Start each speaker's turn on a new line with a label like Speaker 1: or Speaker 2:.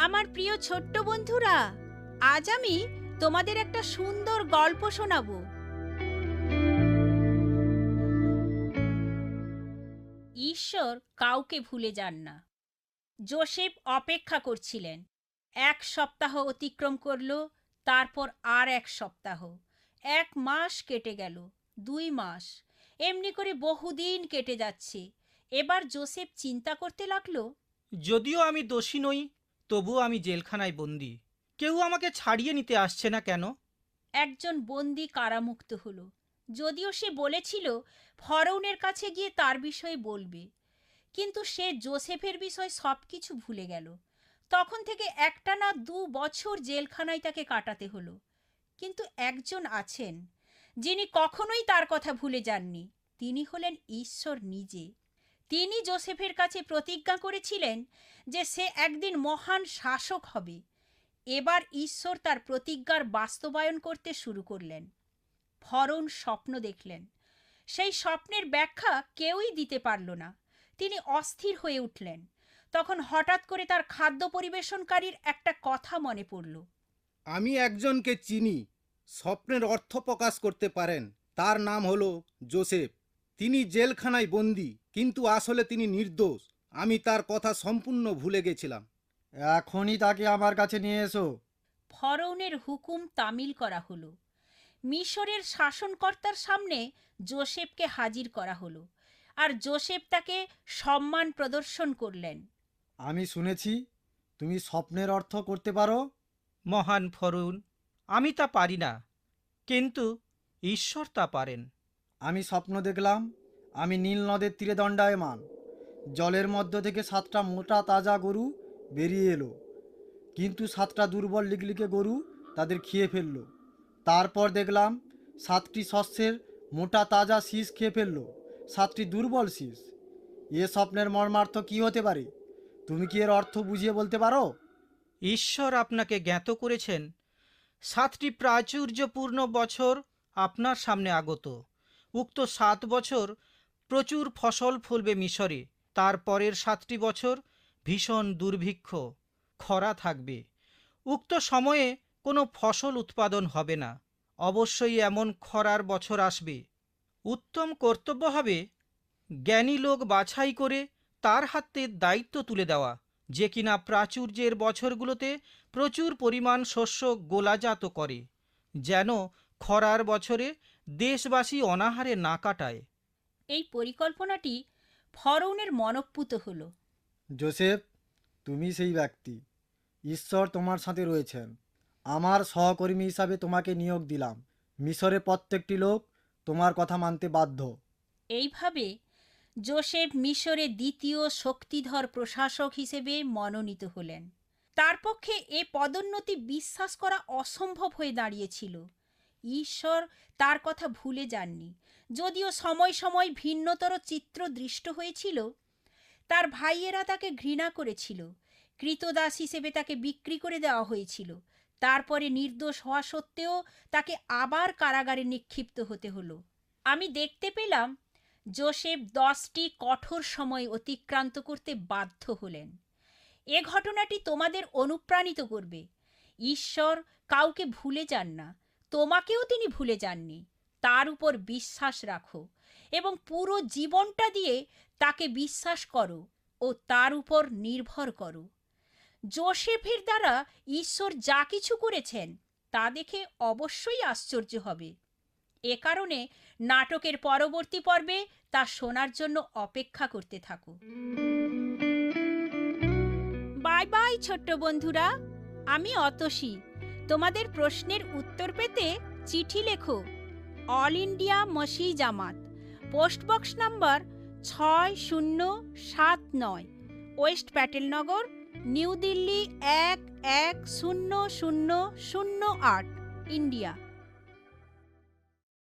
Speaker 1: আমার প্রিয় ছোট্ট বন্ধুরা, আজ আমি তোমাদের একটা সুন্দর গল্প শোনাবো। ঈশ্বর কাউকে ভুলে যান না। যোসেফ অপেক্ষা করছিলেন। 1 সপ্তাহ অতিক্রম করল, তারপর আর 1 সপ্তাহ। 1 মাস কেটে গেল, 2 মাস, এমনি করে বহুদিন কেটে যাচ্ছে। এবার যোসেফ চিন্তা করতে লাগলো,
Speaker 2: যদিও আমি দোষী নই, তবুও আমি জেলখানায় বন্দি। কেউ আমাকে ছাড়িয়ে নিতে আসছে না কেন?
Speaker 1: একজন বন্দি কারামুক্ত হলো। যদিও সে বলেছিল ফরৌনের কাছে গিয়ে তার বিষয়ে বলবে, কিন্তু সে যোসেফের বিষয় সবকিছু ভুলে গেল। তখন থেকে একটানা 2 বছর জেলখানায় তাকে কাটাতে হলো। কিন্তু একজন আছেন যিনি কখনোই তার কথা ভুলে যাননি। তিনি হলেন ঈশ্বর নিজে। তিনি যোসেফের কাছে প্রতিজ্ঞা করেছিলেন যে সে একদিন মহান শাসক হবে। এবার ঈশ্বর তার প্রতিজ্ঞার বাস্তবায়ন করতে শুরু করলেন। ফরৌন স্বপ্ন দেখলেন। সেই স্বপ্নের ব্যাখ্যা কেউই দিতে পারল না। তিনি অস্থির হয়ে উঠলেন। তখন হঠাৎ করে তার খাদ্য পরিবেশনকারীর একটা কথা মনে পড়ল।
Speaker 3: আমি একজনকে চিনি, স্বপ্নের অর্থ প্রকাশ করতে পারেন। তার নাম হলো জোসেফ। তিনি জেলখানায় বন্দি, কিন্তু আসলে তিনি নির্দোষ। আমি তার কথা সম্পূর্ণ ভুলে গেছিলাম।
Speaker 4: এখনই তাকে আমার কাছে নিয়ে এসো।
Speaker 1: ফরৌনের হুকুম তামিল করা হলো। মিশরের শাসনকর্তার সামনে যোসেফকে হাজির করা হলো, আর যোসেফ তাকে সম্মান প্রদর্শন করলেন।
Speaker 4: আমি শুনেছি তুমি স্বপ্নের অর্থ করতে পারো।
Speaker 2: মহান ফরৌন, আমি তা পারি না, কিন্তু ঈশ্বর তা পারেন।
Speaker 4: আমি স্বপ্ন দেখলাম আমি নীল নদের তীরে দণ্ডায়মান। জলের মধ্য থেকে 7টা মোটা তাজা গরু বেরিয়ে এলো, কিন্তু 7টা দুর্বল লিগলিকে গরু তাদের খেয়ে ফেললো। তারপর দেখলাম 7টি শস্যের মোটা তাজা শীষ খেয়ে ফেললো 7টি দুর্বল শীষ। এ স্বপ্নের মর্মার্থ কি হতে পারে? তুমি কি এর অর্থ বুঝিয়ে বলতে পারো?
Speaker 2: ঈশ্বর আপনাকে জ্ঞাত করেছেন 7টি প্রাচুর্যপূর্ণ বছর আপনার সামনে আগত। উক্ত 7 বছর প্রচুর ফসল ফলবে মিশরে। তারপরের 7টি বছর ভীষণ দুর্ভিক্ষ, খরা থাকবে। উক্ত সময়ে কোনো ফসল উৎপাদন হবে না। অবশ্যই এমন খরার বছর আসবে। উত্তম কর্তব্য হবে জ্ঞানী লোক বাছাই করে তার হাতে দায়িত্ব তুলে দেওয়া, যে কিনা প্রাচুর্যের বছরগুলোতে প্রচুর পরিমাণ শস্য গোলাজাত করে, যেন খরার বছরে দেশবাসী অনাহারে না কাটায়।
Speaker 1: এই পরিকল্পনাটি ফরৌনের মনঃপূত হলো।
Speaker 4: জোসেফ, তুমি সেই ব্যক্তি। ঈশ্বর তোমার সাথে রয়েছেন। আমার সহকর্মী হিসাবে তোমাকে নিয়োগ দিলাম। মিশরের প্রত্যেকটি লোক তোমার কথা মানতে বাধ্য।
Speaker 1: এইভাবে যোসেফ মিশরে দ্বিতীয় শক্তিধর প্রশাসক হিসেবে মনোনীত হলেন। তার পক্ষে এ পদোন্নতি বিশ্বাস করা অসম্ভব হয়ে দাঁড়িয়েছিল। ঈশ্বর তার কথা ভুলে যাননি। যদিও সময় সময় ভিন্নতর চিত্র দৃষ্ট হয়েছিল। তার ভাইয়েরা তাকে ঘৃণা করেছিল। কৃতদাস হিসেবে তাকে বিক্রি করে দেওয়া হয়েছিল। তারপরে নির্দোষ হওয়া সত্ত্বেও তাকে আবার কারাগারে নিক্ষিপ্ত হতে হলো। আমি দেখতে পেলাম যোসেফ 10টি কঠোর সময় অতিক্রান্ত করতে বাধ্য হলেন। এ ঘটনাটি তোমাদের অনুপ্রাণিত করবে। ঈশ্বর কাউকে ভুলে যান না। তোমাকেও তিনি ভুলে যাননি। তার উপর বিশ্বাস রাখো এবং পুরো জীবনটা দিয়ে তাকে বিশ্বাস করো ও তার উপর নির্ভর করো। যোসেফের দ্বারা ঈশ্বর যা কিছু করেছেন তা দেখে অবশ্যই আশ্চর্য হবে। এ কারণে নাটকের পরবর্তী পর্বে তা শোনার জন্য অপেক্ষা করতে থাকো। বাই বাই ছোট্ট বন্ধুরা, আমি অতসী। তোমাদের প্রশ্নের উত্তর পেতে চিঠি লেখো। All India Masih Jamaat, post box number 6079, west Patel Nagar, New Delhi 110008, India.